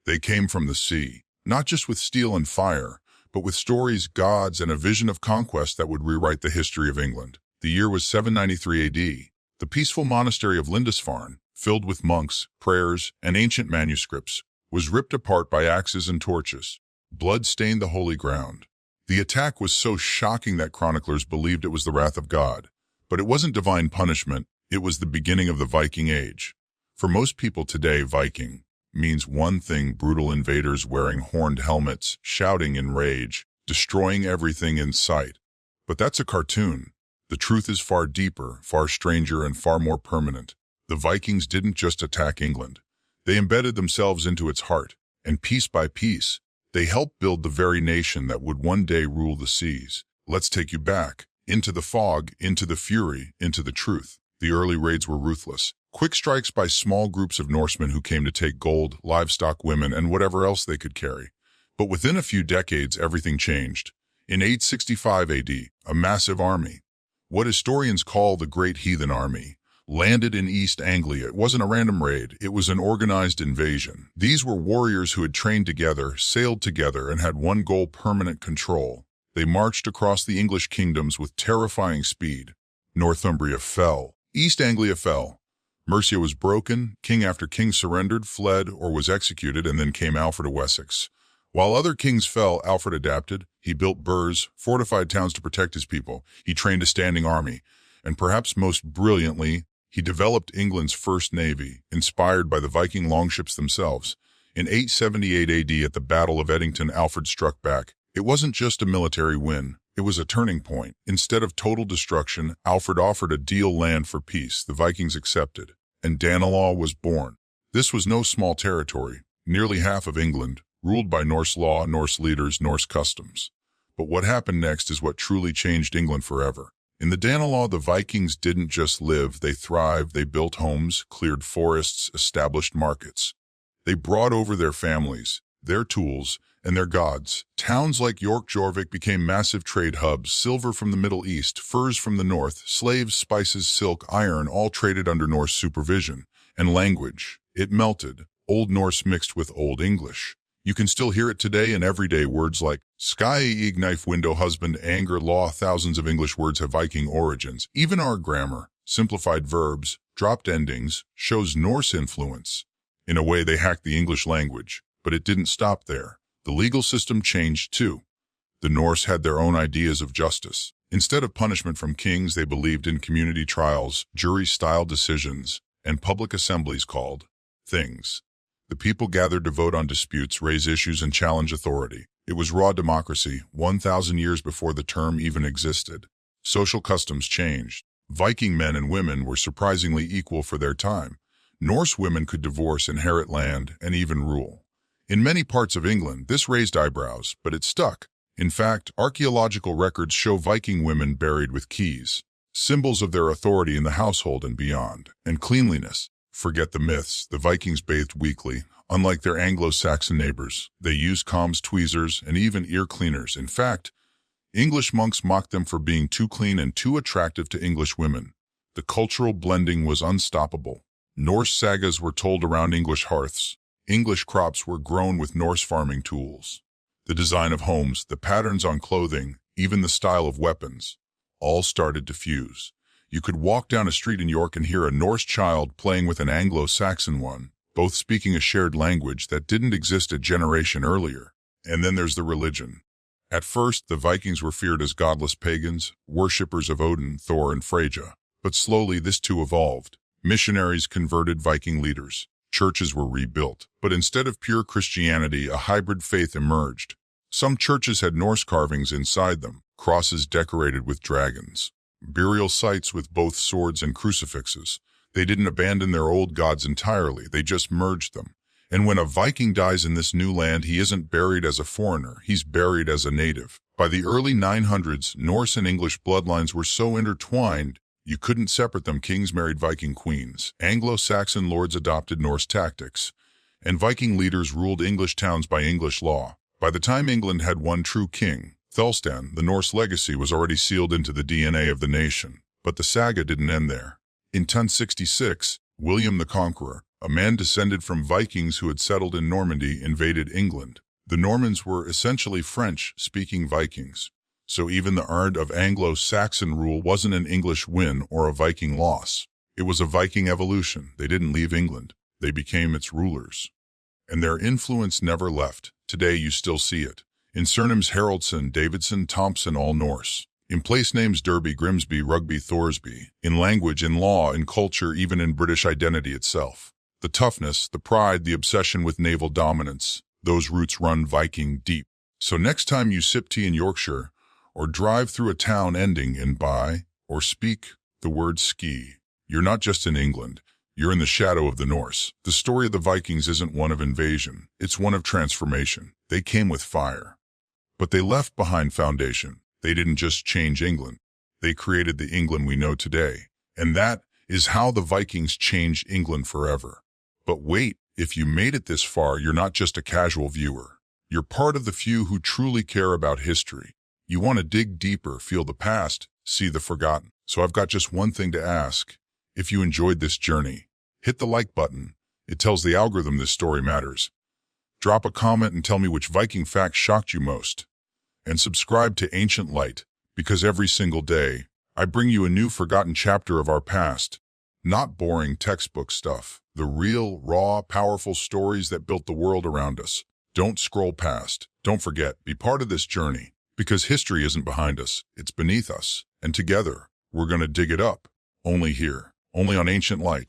They came from the sea, not just with steel and fire, but with stories, gods, and a vision of conquest that would rewrite the history of England. The year was 793 AD. The peaceful monastery of Lindisfarne, filled with monks, prayers, and ancient manuscripts, was ripped apart by axes and torches. Blood stained the holy ground. The attack was so shocking that chroniclers believed it was the wrath of God. But it wasn't divine punishment, it was the beginning of the Viking Age. For most people today, Viking means one thing: brutal invaders wearing horned helmets, shouting in rage, destroying everything in sight. But that's a cartoon. The truth is far deeper, far stranger, and far more permanent. The Vikings didn't just attack England. They embedded themselves into its heart, and piece by piece, they helped build the very nation that would one day rule the seas. Let's take you back, into the fog, into the fury, into the truth. The early raids were ruthless. Quick strikes by small groups of Norsemen who came to take gold, livestock, women, and whatever else they could carry. But within a few decades, everything changed. In 865 AD, a massive army, what historians call the Great Heathen Army, landed in East Anglia. It wasn't a random raid, it was an organized invasion. These were warriors who had trained together, sailed together, and had one goal: permanent control. They marched across the English kingdoms with terrifying speed. Northumbria fell. East Anglia fell. Mercia was broken. King after king surrendered, fled, or was executed, and then came Alfred of Wessex. While other kings fell, Alfred adapted. He built burhs, fortified towns to protect his people. He trained a standing army. And perhaps most brilliantly, he developed England's first navy, inspired by the Viking longships themselves. In 878 AD, at the Battle of Edington, Alfred struck back. It wasn't just a military win, it was a turning point. Instead of total destruction, Alfred offered a deal: land for peace. The Vikings accepted, and Danelaw was born. This was no small territory, nearly half of England, ruled by Norse law, Norse leaders, Norse customs. But what happened next is what truly changed England forever. In the Danelaw, the Vikings didn't just live, they thrived. They built homes, cleared forests, established markets. They brought over their families, their tools, and their gods. Towns like York, Jorvik became massive trade hubs: silver from the Middle East, furs from the north, slaves, spices, silk, iron, all traded under Norse supervision. And language, it melted. Old Norse mixed with Old English. You can still hear it today in everyday words like sky, knife, window, husband, anger, law. Thousands of English words have Viking origins. Even our grammar, simplified verbs, dropped endings, shows Norse influence. In a way, they hacked the English language, but it didn't stop there. The legal system changed too. The Norse had their own ideas of justice. Instead of punishment from kings, they believed in community trials, jury-style decisions, and public assemblies called things. The people gathered to vote on disputes, raise issues, and challenge authority. It was raw democracy, 1,000 years before the term even existed. Social customs changed. Viking men and women were surprisingly equal for their time. Norse women could divorce, inherit land, and even rule. In many parts of England, this raised eyebrows, but it stuck. In fact, archaeological records show Viking women buried with keys, symbols of their authority in the household and beyond. And cleanliness. Forget the myths. The Vikings bathed weekly. Unlike their Anglo-Saxon neighbors, they used combs, tweezers, and even ear cleaners. In fact, English monks mocked them for being too clean and too attractive to English women. The cultural blending was unstoppable. Norse sagas were told around English hearths. English crops were grown with Norse farming tools. The design of homes, the patterns on clothing, even the style of weapons, all started to fuse. You could walk down a street in York and hear a Norse child playing with an Anglo-Saxon one, both speaking a shared language that didn't exist a generation earlier. And then there's the religion. At first, the Vikings were feared as godless pagans, worshippers of Odin, Thor, and Freyja. But slowly this too evolved. Missionaries converted Viking leaders. Churches were rebuilt. But instead of pure Christianity, a hybrid faith emerged. Some churches had Norse carvings inside them, crosses decorated with dragons, burial sites with both swords and crucifixes. They didn't abandon their old gods entirely, they just merged them. And when a Viking dies in this new land, he isn't buried as a foreigner, he's buried as a native. By the early 900s, Norse and English bloodlines were so intertwined, you couldn't separate them. Kings married Viking queens, Anglo-Saxon lords adopted Norse tactics, and Viking leaders ruled English towns by English law. By the time England had one true king, Thelstan, the Norse legacy was already sealed into the DNA of the nation. But the saga didn't end there. In 1066, William the Conqueror, A man descended from Vikings who had settled in Normandy invaded England. The Normans were essentially French-speaking Vikings, so even the end of Anglo-Saxon rule wasn't an English win or a Viking loss. It was a Viking evolution. They didn't leave England. They became its rulers. And their influence never left. Today you still see it. In surnames Haraldson, Davidson, Thompson, all Norse. In place names Derby, Grimsby, Rugby, Thorsby. In language, in law, in culture, even in British identity itself. The toughness, the pride, the obsession with naval dominance, those roots run Viking deep. So next time you sip tea in Yorkshire, or drive through a town ending in by, or speak the word ski, you're not just in England, you're in the shadow of the Norse. The story of the Vikings isn't one of invasion, it's one of transformation. They came with fire, but they left behind foundation. They didn't just change England, they created the England we know today. And that is how the Vikings changed England forever. But wait, if you made it this far, you're not just a casual viewer. You're part of the few who truly care about history. You want to dig deeper, feel the past, see the forgotten. So I've got just one thing to ask. If you enjoyed this journey, hit the like button. It tells the algorithm this story matters. Drop a comment and tell me which Viking fact shocked you most. And subscribe to Ancient Light, because every single day, I bring you a new forgotten chapter of our past. Not boring textbook stuff. The real, raw, powerful stories that built the world around us. Don't scroll past. Don't forget, be part of this journey. Because history isn't behind us, it's beneath us. And together, we're going to dig it up. Only here. Only on Ancient Light.